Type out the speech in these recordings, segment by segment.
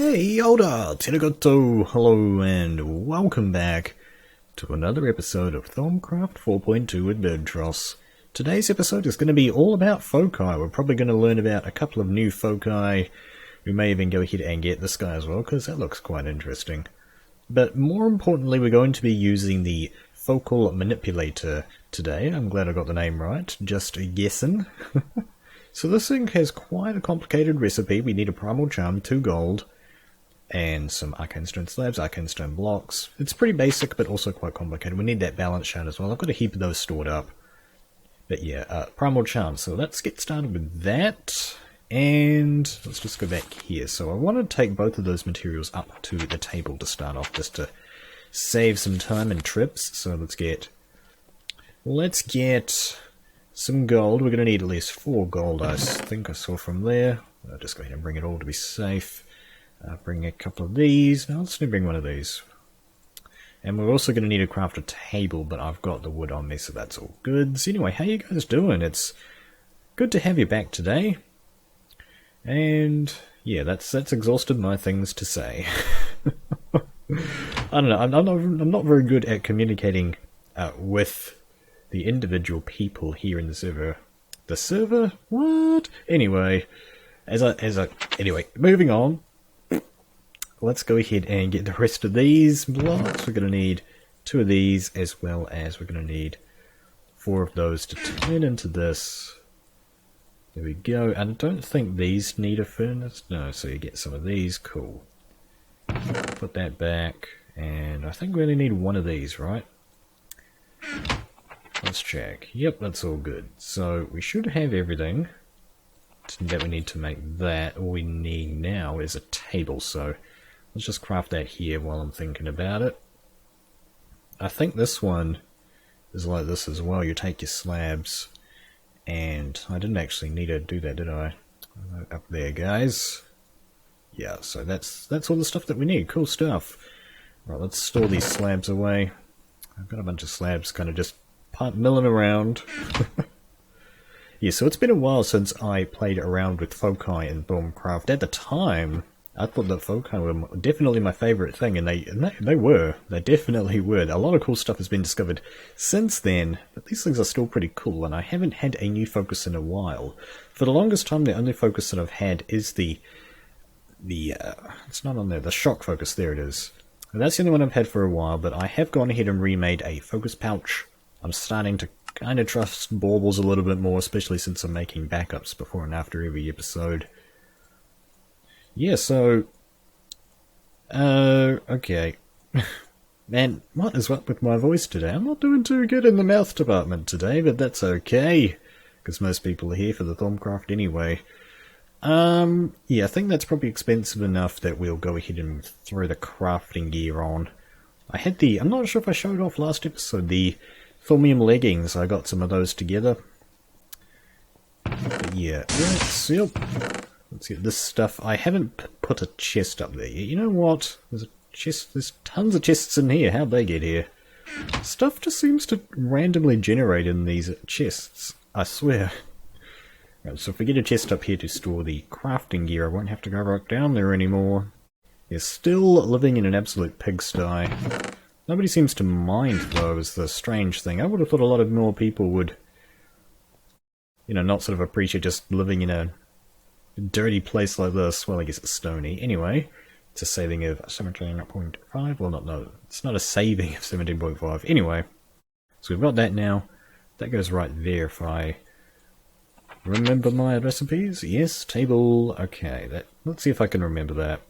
Hey, Oda! Tenegoto! Hello and welcome back to another episode of Thaumcraft 4.2 with Birdtross. Today's episode is going to be all about foci. We're probably going to learn about a couple of new foci. We may even go ahead and get this guy as well, because that looks quite interesting. But more importantly, we're going to be using the focal manipulator today. I'm glad I got the name right, just guessing. So this thing has quite a complicated recipe. We need a primal charm, 2 gold, and some arcane stone slabs, arcane stone blocks. It's pretty basic, but also quite complicated. We need that balance shard as well. I've got a heap of those stored up. But yeah, primal charm. So let's get started with that. And let's just go back here. So I want to take both of those materials up to the table to start off, just to save some time and trips. So let's get some gold. We're going to need at least 4 gold, I think I saw from there. I'll just go ahead and bring it all to be safe. Bring a couple of these. No, let's bring one of these. And we're also going to need to craft a table, but I've got the wood on me, so that's all good. So anyway, how you guys doing? It's good to have you back today. And yeah, that's exhausted my things to say. I don't know. I'm not very good at communicating with the individual people here in the server. The server? What? Anyway, anyway, moving on. Let's go ahead and get the rest of these blocks. We're going to need 2 of these, as well as we're going to need 4 of those to turn into this. There we go. I don't think these need a furnace. No, so you get some of these. Cool. Put that back. And I think we only need 1 of these, right? Let's check. Yep, that's all good. So we should have everything that we need to make that. All we need now is a table, so let's just craft that here while I'm thinking about it. I think this one is like this as well. You take your slabs, and I didn't actually need to do that, did I? Up there, guys. Yeah, so that's all the stuff that we need. Cool stuff. Right, let's store these slabs away. I've got a bunch of slabs kind of just milling around. Yeah, so it's been a while since I played around with foci in Thaumcraft. At the time, I thought that foci were definitely my favourite thing, and they were. They definitely were. A lot of cool stuff has been discovered since then, but these things are still pretty cool, and I haven't had a new focus in a while. For the longest time, the only focus that I've had is it's not on there, the shock focus, there it is. And that's the only one I've had for a while, but I have gone ahead and remade a focus pouch. I'm starting to kind of trust baubles a little bit more, especially since I'm making backups before and after every episode. Yeah, so okay. Man, what is up with my voice today? I'm not doing too good in the mouth department today, but that's okay, because most people are here for the Thaumcraft anyway. Yeah, I think that's probably expensive enough that we'll go ahead and throw the crafting gear on. I had I'm not sure if I showed off last episode, the Thaumium leggings. I got some of those together. But yeah, let's get this stuff. I haven't put a chest up there yet. You know what? There's tons of chests in here. How'd they get here? Stuff just seems to randomly generate in these chests. I swear. Right, so if we get a chest up here to store the crafting gear, I won't have to go right down there anymore. You're still living in an absolute pigsty. Nobody seems to mind, though, is the strange thing. I would have thought a lot of more people would, you know, not sort of appreciate just living in a dirty place like this. Well, I guess it's stony. Anyway, it's a saving of 17.5. Well, no, it's not a saving of 17.5. Anyway, so we've got that now. That goes right there if I remember my recipes. Yes, table. Okay, let's see if I can remember that.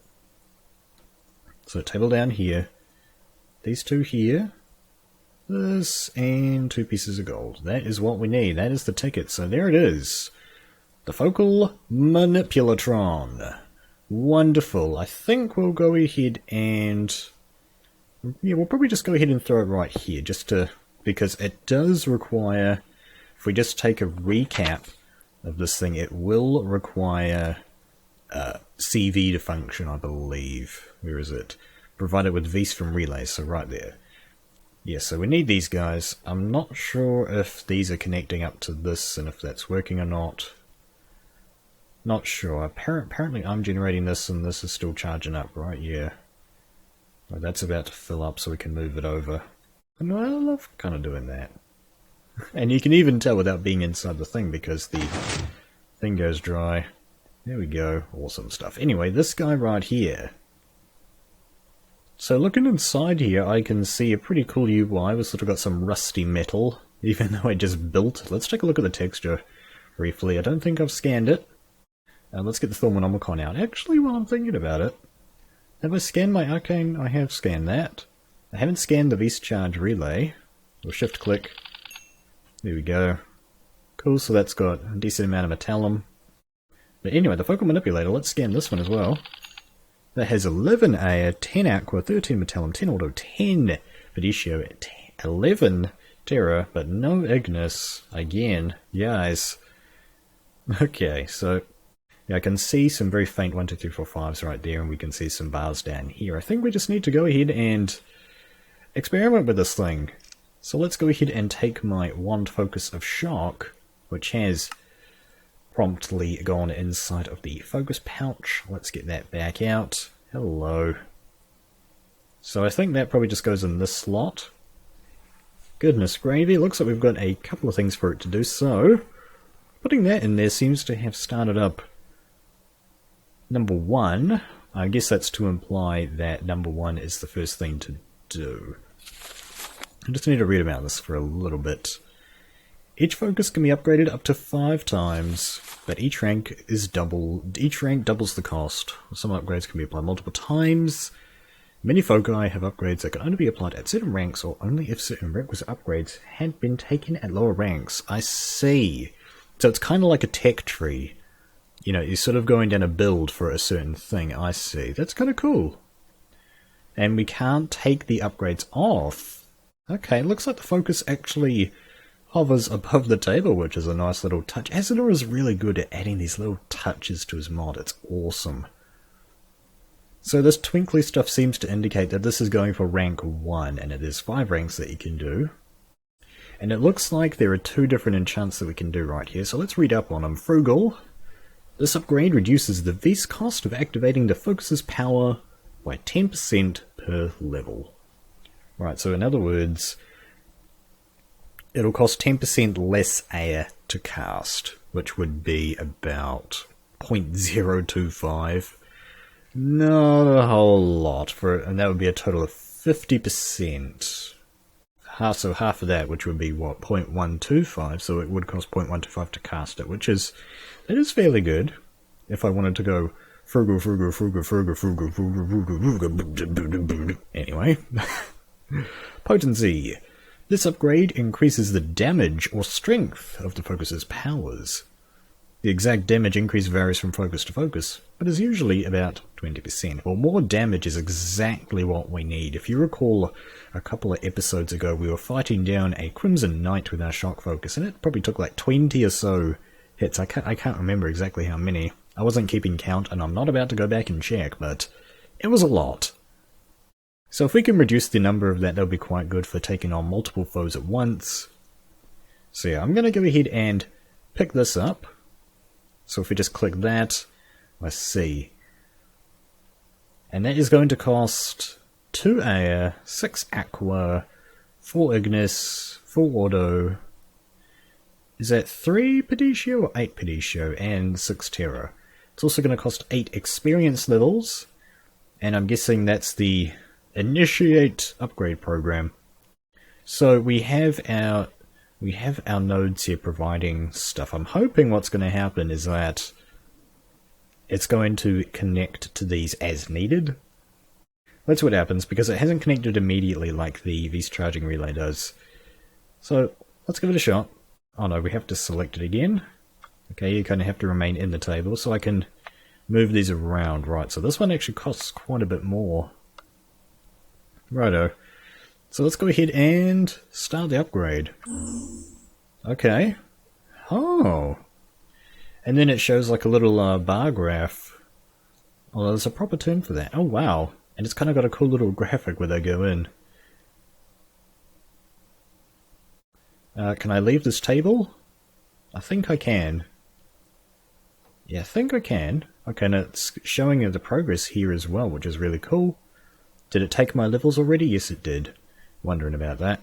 So table down here. These 2 here. This and 2 pieces of gold. That is what we need. That is the ticket. So there it is. The focal manipulatron. Wonderful. I think we'll go ahead and yeah, we'll probably just go ahead and throw it right here, because it does require, if we just take a recap of this thing, it will require CV to function, I believe. Where is it? Provided with V's from relay, so right there. Yeah, so we need these guys. I'm not sure if these are connecting up to this and if that's working or not. Not sure. Apparently I'm generating this and this is still charging up, right? Yeah. Right, that's about to fill up so we can move it over. And I love kind of doing that. And you can even tell without being inside the thing because the thing goes dry. There we go. Awesome stuff. Anyway, this guy right here. So looking inside here, I can see a pretty cool UI. We've sort of got some rusty metal, even though I just built. Let's take a look at the texture briefly. I don't think I've scanned it. Let's get the Thaumcraft out. Actually, while I'm thinking about it, have I scanned my arcane? I have scanned that. I haven't scanned the V-Charge relay. We'll shift click. There we go. Cool, so that's got a decent amount of metallum. But anyway, the focal manipulator, let's scan this one as well. That has 11 air, 10 aqua, 13 metallum, 10 auto, 10 Fiducio, 11 terra, but no ignis. Again, guys. Okay, so yeah, I can see some very faint 1, 2, 3, 4, 5s right there, and we can see some bars down here. I think we just need to go ahead and experiment with this thing. So let's go ahead and take my wand focus of shock, which has promptly gone inside of the focus pouch. Let's get that back out. Hello. So I think that probably just goes in this slot. Goodness gravy, it looks like we've got a couple of things for it to do, so putting that in there seems to have started up number 1. I guess that's to imply that number 1 is the first thing to do. I just need to read about this for a little bit. Each focus can be upgraded up to 5 times, but each rank doubles the cost. Some upgrades can be applied multiple times. Many foci have upgrades that can only be applied at certain ranks or only if certain requisite upgrades had been taken at lower ranks. I see. So it's kind of like a tech tree. You know, you're sort of going down a build for a certain thing. I see. That's kind of cool. And we can't take the upgrades off. Okay, looks like the focus actually hovers above the table, which is a nice little touch. Asador is really good at adding these little touches to his mod. It's awesome. So this twinkly stuff seems to indicate that this is going for rank 1, and it is 5 ranks that you can do. And it looks like there are 2 different enchants that we can do right here, so let's read up on them. Frugal. This upgrade reduces the V's cost of activating the focus's power by 10% per level. Right, so in other words, it'll cost 10% less air to cast, which would be about 0.025. Not a whole lot, and that would be a total of 50%. So half of that, which would be what, 0.125, so it would cost 0.125 to cast it, that is fairly good. If I wanted to go frugal. Anyway. Potency. This upgrade increases the damage or strength of the focus's powers. The exact damage increase varies from focus to focus, but is usually about 20%. Well, more damage is exactly what we need. If you recall, a couple of episodes ago we were fighting down a Crimson Knight with our shock focus, and it probably took like 20 or so hits. I can't remember exactly how many. I wasn't keeping count, and I'm not about to go back and check, but it was a lot. So if we can reduce the number of that would be quite good for taking on multiple foes at once. So yeah, I'm going to go ahead and pick this up. So if we just click that, let's see. And that is going to cost 2 air, 6 aqua, 4 ignis, 4 auto. Is that 3 Fiducio or 8 Fiducio and 6 terra? It's also going to cost 8 experience levels. And I'm guessing that's the initiate upgrade program. So we have our nodes here providing stuff. I'm hoping what's going to happen is that it's going to connect to these as needed. That's what happens, because it hasn't connected immediately like the V's charging relay does. So let's give it a shot. Oh no, we have to select it again. Okay, you kind of have to remain in the table, so I can move these around. Right, so this one actually costs quite a bit more. Righto. So let's go ahead and start the upgrade. Okay. Oh. And then it shows like a little bar graph. Oh, there's a proper term for that. Oh, wow. And it's kind of got a cool little graphic where they go in. Can I leave this table? I think I can. Yeah, I think I can. Okay, and it's showing the progress here as well, which is really cool. Did it take my levels already? Yes, it did. Wondering about that.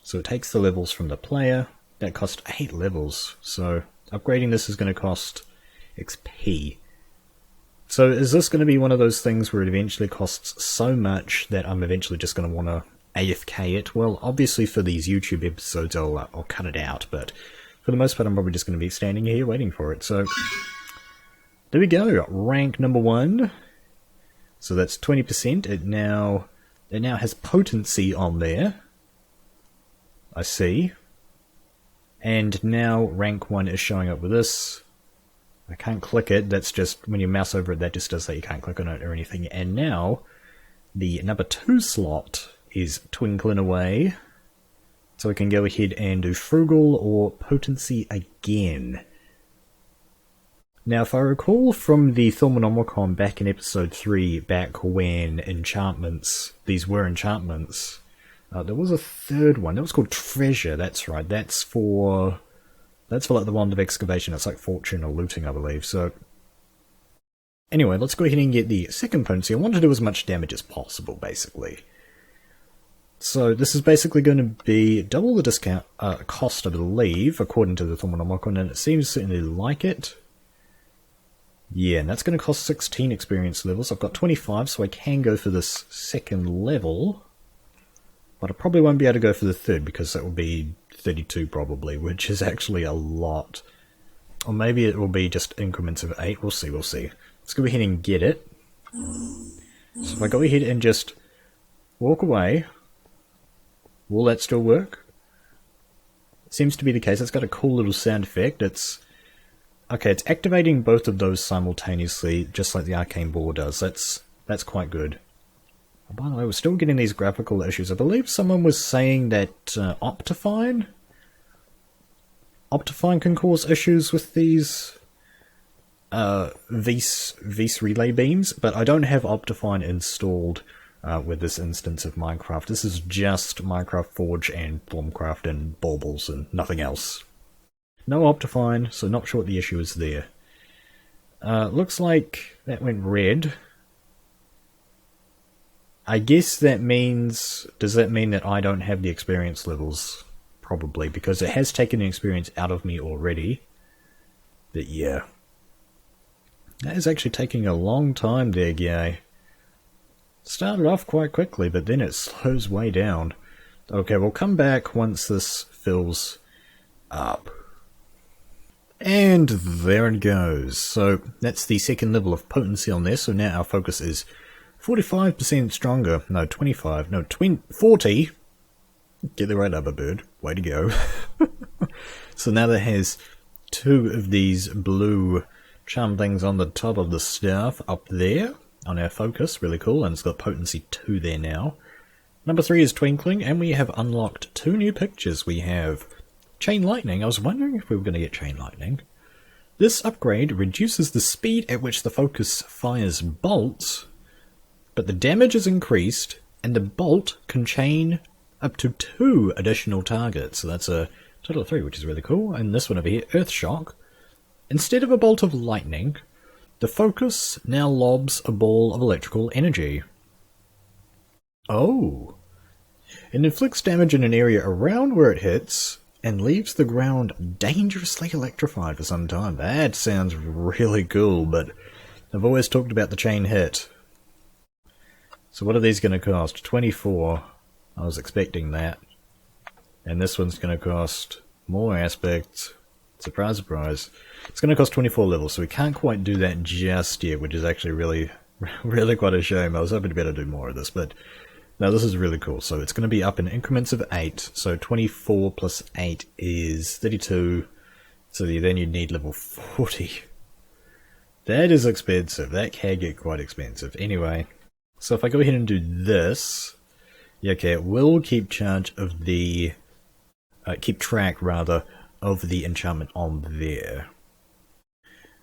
So it takes the levels from the player. That cost 8 levels, so upgrading this is going to cost XP. So is this going to be one of those things where it eventually costs so much that I'm eventually just going to want to AFK it? Well, obviously for these YouTube episodes I'll cut it out, but for the most part I'm probably just going to be standing here waiting for it. So there we go, rank number 1. So that's 20%. It now has potency on there. I see. And now rank 1 is showing up with this. I can't click it, that's just, when you mouse over it, that just does that, you can't click on it or anything. And now, the number 2 slot is twinkling away. So we can go ahead and do frugal or potency again. Now if I recall from the Thaumcraft back in episode 3, back when enchantments, these were enchantments, there was a third one, that was called Treasure, that's right, that's for like the Wand of Excavation, it's like Fortune or Looting I believe, so... Anyway, let's go ahead and get the second potency. I want to do as much damage as possible, basically. So this is basically going to be double the discount cost, I believe, according to the Thaumcraft, and it seems to certainly like it. Yeah, and that's going to cost 16 experience levels. I've got 25, so I can go for this second level. But I probably won't be able to go for the third, because that will be 32 probably, which is actually a lot. Or maybe it will be just increments of 8. We'll see, we'll see. Let's go ahead and get it. So if I go ahead and just walk away, will that still work? It seems to be the case. It's got a cool little sound effect. It's okay, it's activating both of those simultaneously, just like the arcane ball does. That's quite good. By the way, we're still getting these graphical issues. I believe someone was saying that Optifine can cause issues with these Vis relay beams, but I don't have Optifine installed with this instance of Minecraft. This is just Minecraft Forge and Thaumcraft and baubles and nothing else. No Optifine, so not sure what the issue is there. Looks like that went red. I guess that means... Does that mean that I don't have the experience levels? Probably, because it has taken the experience out of me already. But yeah. That is actually taking a long time there, guy. Started off quite quickly, but then it slows way down. Okay, we'll come back once this fills up. And there it goes. So that's the second level of potency on there, so now our focus is 45% stronger. No, 25. No, 40. Get the right other bird. Way to go. So now that has 2 of these blue charm things on the top of the staff up there on our focus. Really cool. And it's got potency 2 there now. Number 3 is twinkling, and we have unlocked 2 new pictures. We have chain lightning. I was wondering if we were going to get chain lightning. This upgrade reduces the speed at which the focus fires bolts, but the damage is increased, and the bolt can chain up to 2 additional targets. So that's a total of 3, which is really cool. And this one over here, Earth Shock. Instead of a bolt of lightning, the focus now lobs a ball of electrical energy. Oh! It inflicts damage in an area around where it hits, and leaves the ground dangerously electrified for some time. That sounds really cool, but I've always talked about the chain hit. So what are these going to cost? 24. I was expecting that. And this one's going to cost more aspects. Surprise, surprise. It's going to cost 24 levels, so we can't quite do that just yet, which is actually really quite a shame. I was hoping to be able to do more of this, but no, this is really cool. So it's going to be up in increments of 8. So 24 plus 8 is 32. So then you'd need level 40. That is expensive. That can get quite expensive. Anyway, so if I go ahead and do this, yeah, okay, it will keep charge of the... keep track, rather, of the enchantment on there.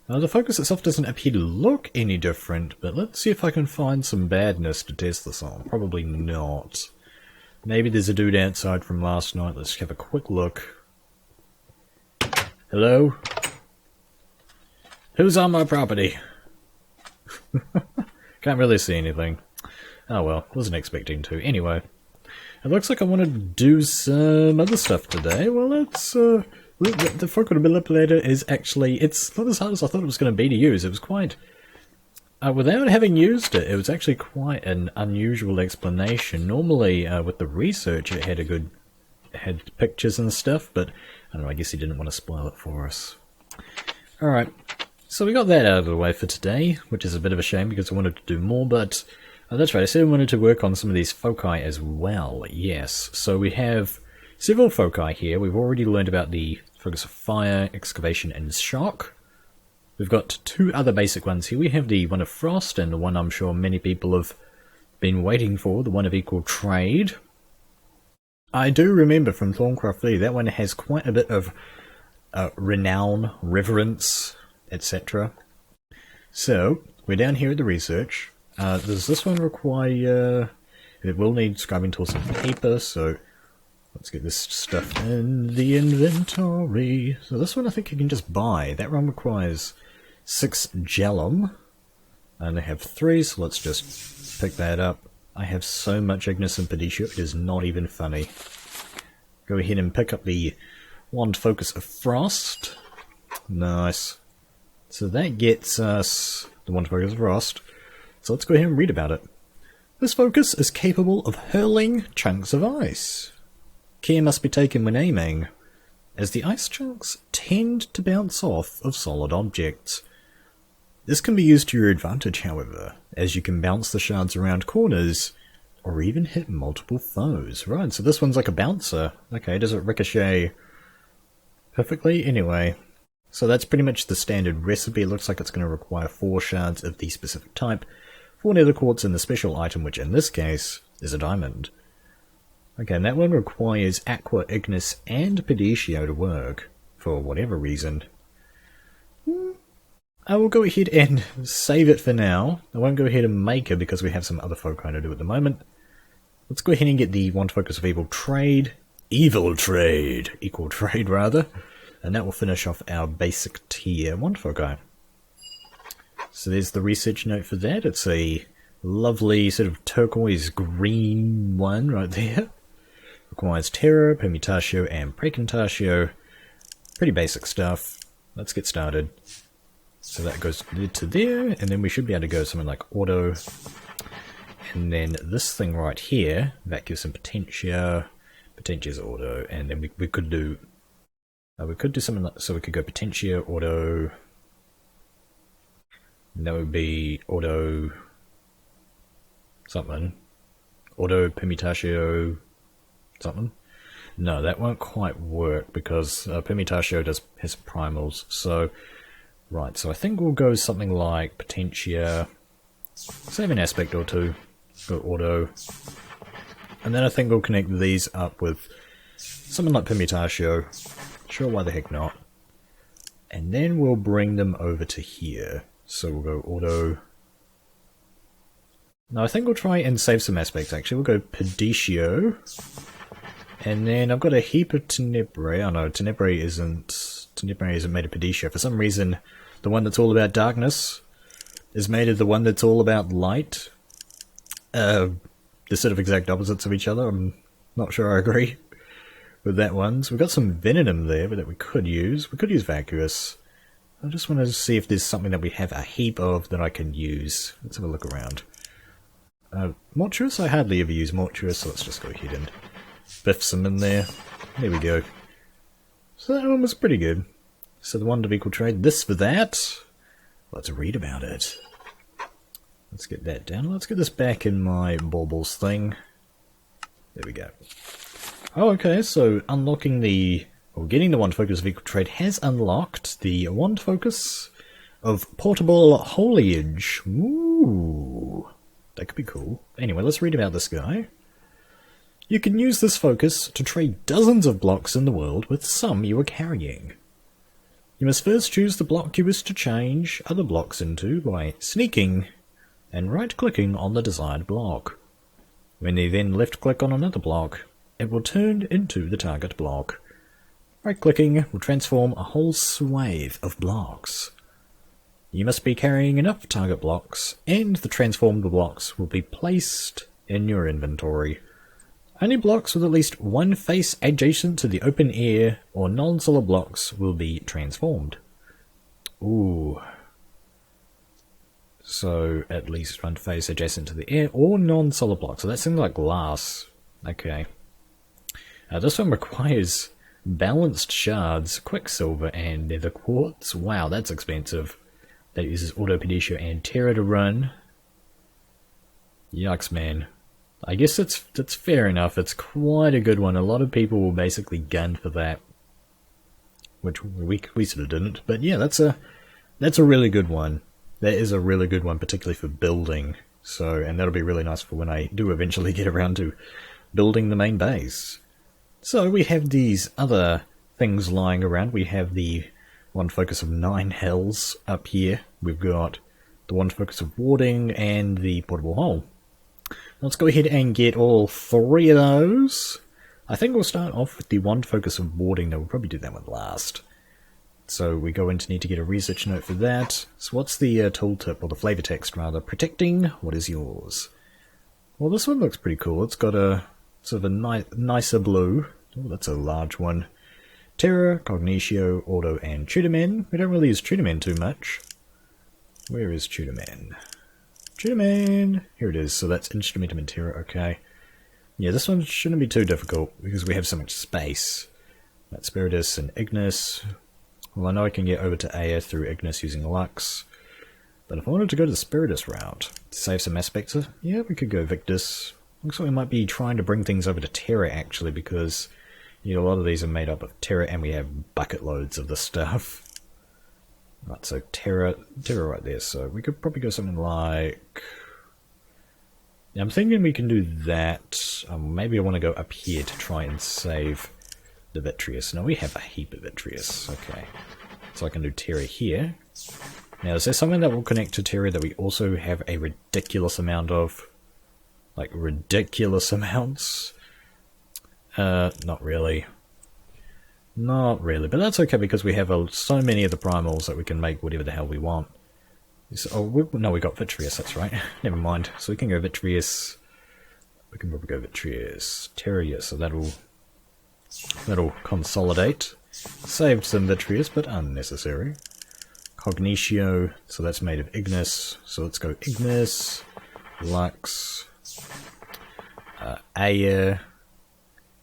The focus itself doesn't appear to look any different, but let's see if I can find some badness to test this on. Probably not. Maybe there's a dude outside from last night. Let's have a quick look. Hello? Who's on my property? Can't really see anything. Oh well, wasn't expecting to. Anyway, it looks like I want to do some other stuff today. Well, let's, the foci manipulator is actually, it's not as hard as I thought it was going to be to use. It was quite, without having used it, it was actually quite an unusual explanation. Normally, with the research, it had pictures and stuff, but I don't know, I guess he didn't want to spoil it for us. Alright, so we got that out of the way for today, which is a bit of a shame because I wanted to do more, but that's right, I said I wanted to work on some of these foci as well, yes. So we have several foci here. We've already learned about the focus of fire, excavation, and shock. We've got two other basic ones here. We have the one of frost, and the one I'm sure many people have been waiting for, the one of equal trade. I do remember from Thaumcraft that one has quite a bit of renown, reverence, etc. So, we're down here at the research. Does this one require... It will need scribing tools and paper, so let's get this stuff in the inventory. So this one I think you can just buy. That one requires 6 gellum, and I have 3, so let's just pick that up. I have so much Ignis and Perditio, it is not even funny. Go ahead and pick up the Wand Focus of Frost. Nice. So that gets us the Wand Focus of Frost. So let's go ahead and read about it. This focus is capable of hurling chunks of ice. Care must be taken when aiming, as the ice chunks tend to bounce off of solid objects. This can be used to your advantage, however, as you can bounce the shards around corners, or even hit multiple foes. Right, so this one's like a bouncer. Okay, does it ricochet perfectly? Anyway, so that's pretty much the standard recipe. It looks like it's going to require 4 shards of the specific type, 4 nether quartz and the special item, which in this case is a diamond. Okay, and that one requires aqua, ignis, and perditio to work, for whatever reason. I will go ahead and save it for now. I won't go ahead and make it because we have some other foci to do at the moment. Let's go ahead and get the Wand Focus of Equal Trade, rather, and that will finish off our basic tier Wand Foci. So there's the research note for that. It's a lovely sort of turquoise green one right there. Requires Terra, Permutatio, and Precontatio. Pretty basic stuff. Let's get started. So that goes to there, and then we should be able to go something like auto. And then this thing right here, that gives some Potentia. Potentia's auto, and then we could do something like, so we could go Potentia, auto. And that would be auto something. Auto Permutatio something. No, that won't quite work because Permutatio has primals. So right, so I think we'll go something like Potentia, save an aspect or two, go auto, and then I think we'll connect these up with something like Permutatio, sure, why the heck not, and then we'll bring them over to here, so we'll go auto. Now I think we'll try and save some aspects actually, we'll go Perditio, and then I've got a heap of Tenebrae. Oh no, Tenebrae isn't made of Perditio. For some reason, the one that's all about darkness is made of the one that's all about light. They're sort of exact opposites of each other. I'm not sure I agree with that one. So we've got some Venom there that we could use. We could use Vacuous. I just want to see if there's something that we have a heap of that I can use. Let's have a look around. Mortuous? I hardly ever use Mortuous, so let's just go ahead and biff some in there. There we go. So that one was pretty good. So the Wand of Equal Trade, this for that. Let's read about it. Let's get that down. Let's get this back in my baubles thing. There we go. Oh, okay, so unlocking the... or getting the Wand Focus of Equal Trade has unlocked the Wand Focus of Portable Foliage. Ooh, that could be cool. Anyway, let's read about this guy. You can use this focus to trade dozens of blocks in the world with some you are carrying. You must first choose the block you wish to change other blocks into by sneaking and right-clicking on the desired block. When you then left-click on another block, it will turn into the target block. Right-clicking will transform a whole swathe of blocks. You must be carrying enough target blocks, and the transformed blocks will be placed in your inventory. Only blocks with at least one face adjacent to the open air or non-solid blocks will be transformed. Ooh. So, at least one face adjacent to the air or non-solid blocks. So that seems like glass. Okay. This one requires balanced shards, quicksilver, and nether quartz. Wow, that's expensive. That uses Autopedetia and Terra to run. Yucks, man. I guess that's fair enough. It's quite a good one. A lot of people will basically gun for that, which we sort of didn't. But yeah, that's a really good one. That is a really good one, particularly for building. So, and that'll be really nice for when I do eventually get around to building the main base. So we have these other things lying around. We have the one focus of 9 hells up here. We've got the one focus of warding and the portable hole. Let's go ahead and get all 3 of those. I think we'll start off with the one focus of warding, though we'll probably do that one last. So we're going to need to get a research note for that. So what's the tooltip, or the flavor text rather? Protecting what is yours. Well, this one looks pretty cool. It's got a sort of a nicer blue. Oh, that's a large one. Terra, Cognitio, Auto, and Tutorman. We don't really use Tutorman too much. Where is Tutorman? Tutorman! Here it is. So that's Instrumentum and Terra, okay. Yeah, this one shouldn't be too difficult because we have so much space. That's Spiritus and Ignis. Well, I know I can get over to Aya through Ignis using Lux. But if I wanted to go to the Spiritus route to save some aspects, yeah, we could go Victus. Looks like we might be trying to bring things over to Terra actually, because a lot of these are made up of Terra and we have bucket loads of the stuff. Right, so Terra right there, so we could probably go something like... Yeah, I'm thinking we can do that. Maybe I want to go up here to try and save the Vitreous. No, we have a heap of Vitreous, okay. So I can do Terra here. Now, is there something that will connect to Terra that we also have a ridiculous amount of? Like, ridiculous amounts? Not really. Not really, but that's okay because we have so many of the primals that we can make whatever the hell we want. No, we got Vitreous, that's right. Never mind. So we can go Vitreous. We can probably go Vitreous. Terra, yeah, so that'll consolidate. Saved some Vitreous, but unnecessary. Cognitio, so that's made of Ignis. So let's go Ignis, Lux, Aya.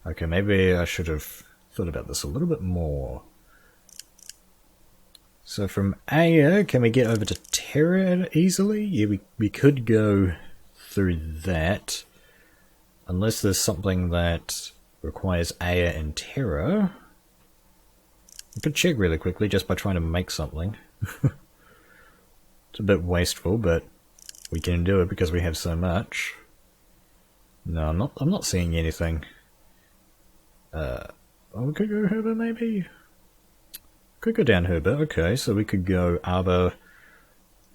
Okay, maybe I should have thought about this a little bit more. So from Aya, can we get over to Terra easily? Yeah, we could go through that. Unless there's something that requires Aya and Terra. I could check really quickly just by trying to make something. It's a bit wasteful, but we can do it because we have so much. No, I'm not seeing anything. We could go Herba maybe? Could go down Herba, okay, so we could go Arbor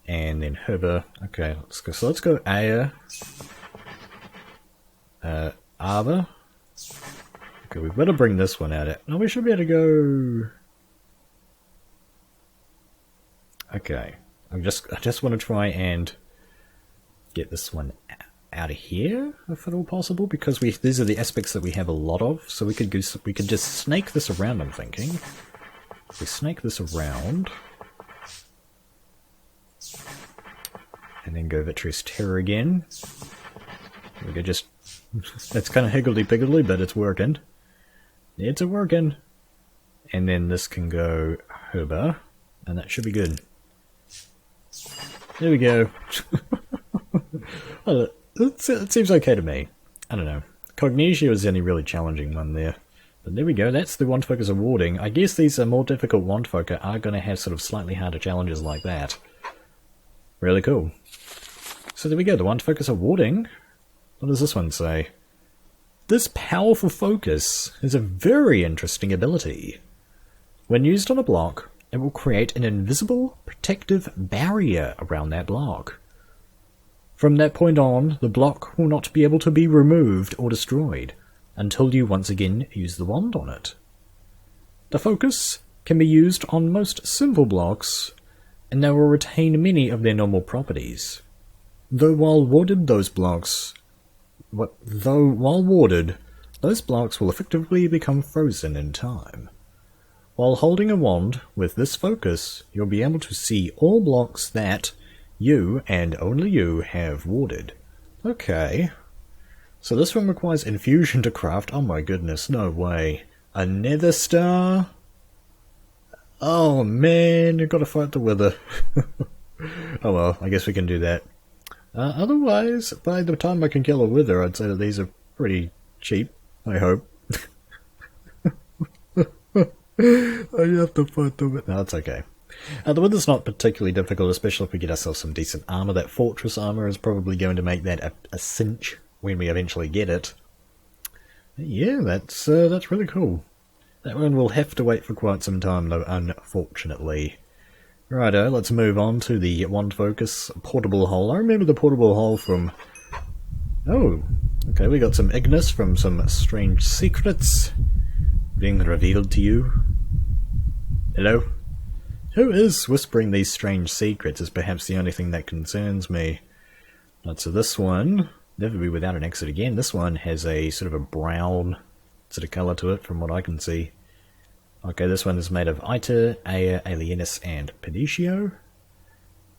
and then Herba. Okay, let's go Aya. Arbor. Okay, we've got to bring this one out. No, we should be able to go. Okay, I just want to try and get this one out of here, if at all possible, because these are the aspects that we have a lot of. So we could just snake this around. I'm thinking, if we snake this around, and then go Vitreous Terror again. We could just. It's kind of higgledy-piggledy, but it's working. It's working. And then this can go Herba, and that should be good. There we go. Well, it seems okay to me. I don't know. Cognitio is the only really challenging one there. But there we go, that's the Wand Focus of Warding. I guess these more difficult Wand Focus are going to have sort of slightly harder challenges like that. Really cool. So there we go, the Wand Focus of Warding. What does this one say? This powerful focus is a very interesting ability. When used on a block, it will create an invisible, protective barrier around that block. From that point on, the block will not be able to be removed or destroyed until you once again use the wand on it. The focus can be used on most simple blocks and they will retain many of their normal properties. Though while warded, those blocks will effectively become frozen in time. While holding a wand with this focus, you'll be able to see all blocks that you, and only you, have warded. Okay. So this one requires infusion to craft. Oh my goodness, no way. A nether star? Oh man, you've got to fight the wither. Oh well, I guess we can do that. Otherwise, by the time I can kill a wither, I'd say that these are pretty cheap, I hope. I have to fight the wither. No, it's okay. The wither's not particularly difficult, especially if we get ourselves some decent armor. That fortress armor is probably going to make that a cinch when we eventually get it. Yeah, that's really cool. That one will have to wait for quite some time, though, unfortunately. Righto, let's move on to the wand focus portable hole. I remember the portable hole from... Oh, okay, we got some Ignis from some strange secrets being revealed to you. Hello? Who is whispering these strange secrets is perhaps the only thing that concerns me. Right, so this one, never be without an exit again. This one has a sort of a brown sort of colour to it from what I can see. Okay, this one is made of Iter, Aya, Alienus, and Pedicio.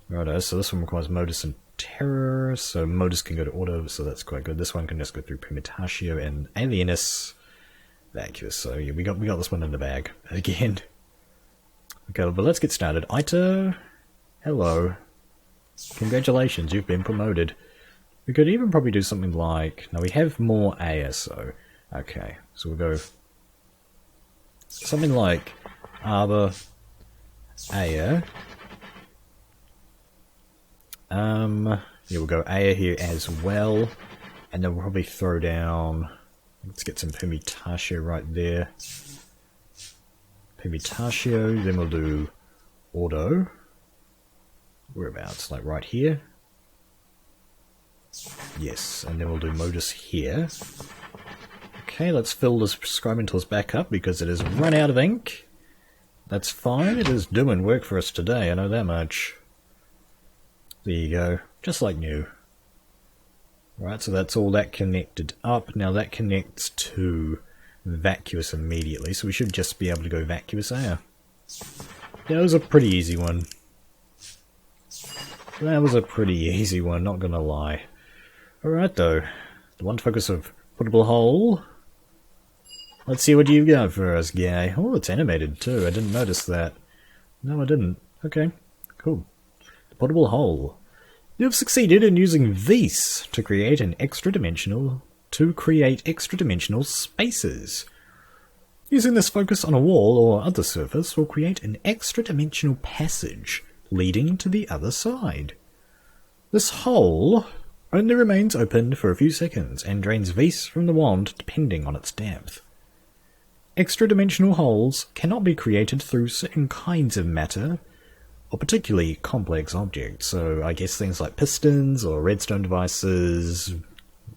Righto, so this one requires Modus and Terror, so Modus can go to Auto, so that's quite good. This one can just go through Primitatio and Alienus Vacuous, so yeah, we got this one in the bag again. Okay, but let's get started. Iter, hello. Congratulations, you've been promoted. We could even probably do something like... Now we have more Aya, so... Okay, so we'll go... Something like Arbor, Aya. Yeah, we'll go Aya here as well. And then we'll probably throw down... Let's get some Primitatio right there. Primitatio, then we'll do Auto. Whereabouts? Like right here? Yes, and then we'll do Modus here. Okay, let's fill this scribing tools back up because it has run out of ink. That's fine, it is doing work for us today, I know that much. There you go, just like new. Right, so that's all that connected up. Now that connects to Vacuous immediately, so we should just be able to go Vacuous Air. That was a pretty easy one. That was a pretty easy one, not gonna lie. Alright though, the one focus of portable hole. Let's see what you got for us, guy. Oh, it's animated too, I didn't notice that. No, I didn't. Okay, cool. The portable hole. You have succeeded in using these to create extra-dimensional spaces. Using this focus on a wall or other surface will create an extra-dimensional passage leading to the other side. This hole only remains open for a few seconds and drains vis from the wand depending on its depth. Extra-dimensional holes cannot be created through certain kinds of matter or particularly complex objects, so I guess things like pistons or redstone devices,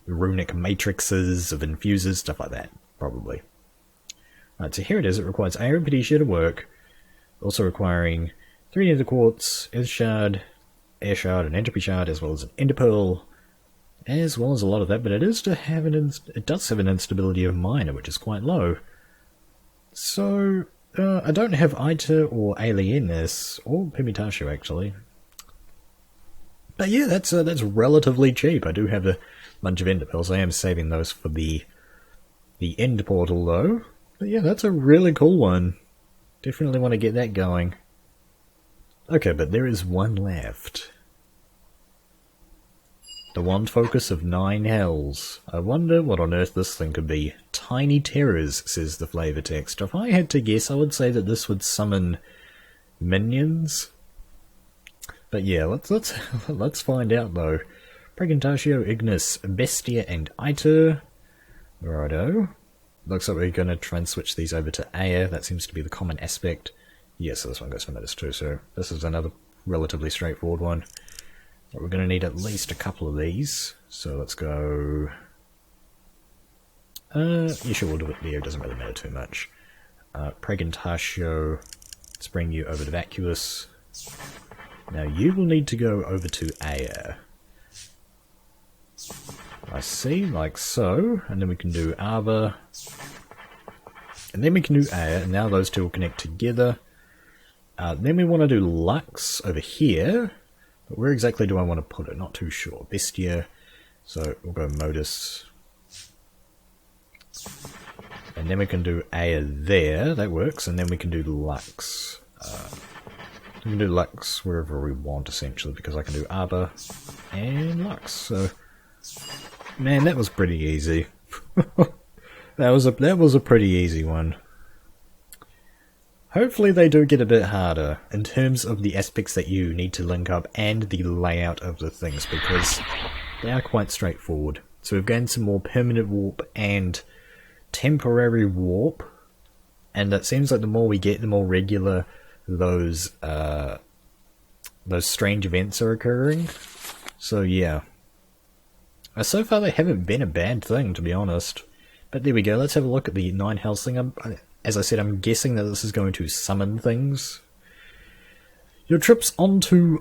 runic matrices of infusers, stuff like that, probably. Right, so here it is. It requires Iron Pedicia to work, also requiring 3 nether quartz, earth shard, air shard, and entropy shard, as well as an ender pearl, as well as a lot of that. But it does have an instability of minor, which is quite low. So I don't have Iter or Alienus or Primitatio actually. But yeah, that's relatively cheap. I do have a bunch of ender pearls. I am saving those for the end portal though. But yeah, that's a really cool one. Definitely want to get that going. Okay, but there is one left. The wand focus of 9 hells. I wonder what on earth this thing could be. Tiny terrors, says the flavor text. If I had to guess, I would say that this would summon minions. But yeah, let's find out though. Pregantatio, Ignis, Bestia, and Iter. Righto. Looks like we're going to try and switch these over to Aya. That seems to be the common aspect. Yes, so this one goes for Modus too, so this is another relatively straightforward one. But we're going to need at least a couple of these. So let's go... yeah, sure, we'll do it there. It doesn't really matter too much. Pregantatio, let's bring you over to Vacuous. Now you will need to go over to air. I see, like so, and then we can do arbor, and then we can do air, and now those two will connect together. Then we want to do lux over here, but where exactly do I want to put it? Not too sure. Bestia, so we'll go modus. And then we can do air there, that works, and then we can do lux. We can do lux wherever we want, essentially, because I can do arbor and lux, so... Man, that was pretty easy. that was a pretty easy one. Hopefully they do get a bit harder in terms of the aspects that you need to link up and the layout of the things, because they are quite straightforward. So we've gained some more permanent warp and temporary warp, and it seems like the more we get, the more regular those strange events are occurring. So yeah. So far they haven't been a bad thing, to be honest. But there we go, let's have a look at the 9 health thing. As I said, I'm guessing that this is going to summon things. Your trips into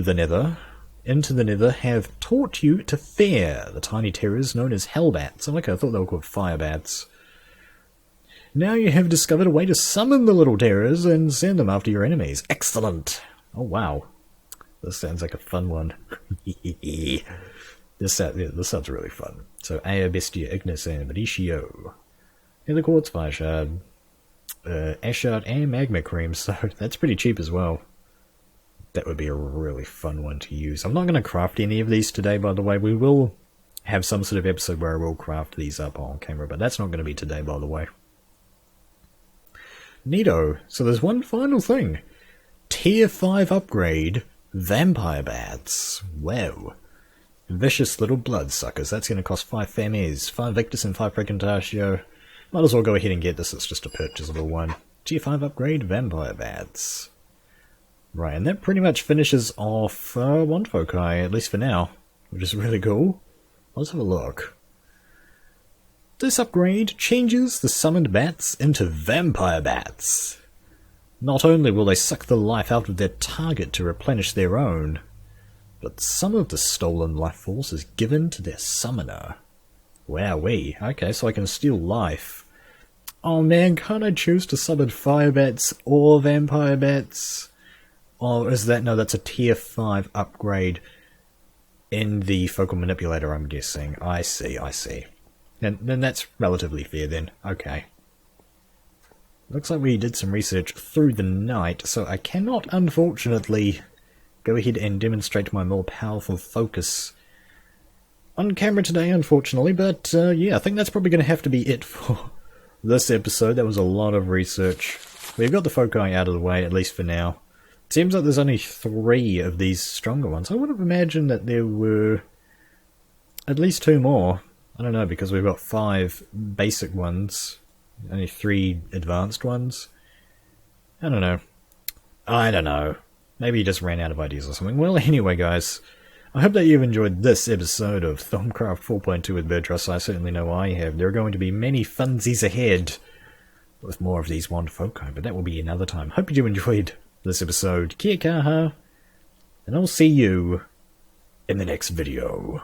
the nether have taught you to fear the tiny terrors known as hellbats. Oh, okay, I thought they were called firebats. Now you have discovered a way to summon the little terrors and send them after your enemies. Excellent! Oh wow. This sounds like a fun one. This sounds really fun. So, Aya, Bestia, Ignis, and Medicio. Nether Quartz, Fire Shard, Ash Shard, and Magma Cream, so that's pretty cheap as well. That would be a really fun one to use. I'm not going to craft any of these today, by the way. We will have some sort of episode where I will craft these up on camera, but that's not going to be today, by the way. Neato. So there's one final thing. Tier 5 upgrade, Vampire Bats. Wow. Vicious little bloodsuckers. That's going to cost 5 Fames, 5 Victus, and 5 Precantatio. Might as well go ahead and get this. It's just a purchasable one. Tier 5 upgrade, Vampire Bats. Right, and that pretty much finishes off one foci, at least for now, which is really cool. Let's have a look. This upgrade changes the summoned bats into vampire bats. Not only will they suck the life out of their target to replenish their own, but some of the stolen life force is given to their summoner. Wowee. Okay, so I can steal life. Oh man, can't I choose to summon fire bats or vampire bats? Or is that... no, that's a tier 5 upgrade in the focal manipulator, I'm guessing. I see. And then that's relatively fair then. Okay. Looks like we did some research through the night, so I cannot, unfortunately, go ahead and demonstrate my more powerful focus on camera today, unfortunately, but yeah, I think that's probably going to have to be it for this episode. That was a lot of research. We've got the foci out of the way, at least for now. It seems like there's only 3 of these stronger ones. I would have imagined that there were at least 2 more. I don't know, because we've got 5 basic ones, only 3 advanced ones. I don't know. Maybe you just ran out of ideas or something. Well, anyway, guys, I hope that you've enjoyed this episode of Thaumcraft 4.2 with Birdtross. I certainly know I have. There are going to be many funsies ahead with more of these wand foci, but that will be another time. Hope you enjoyed this episode. Kia kaha, and I'll see you in the next video.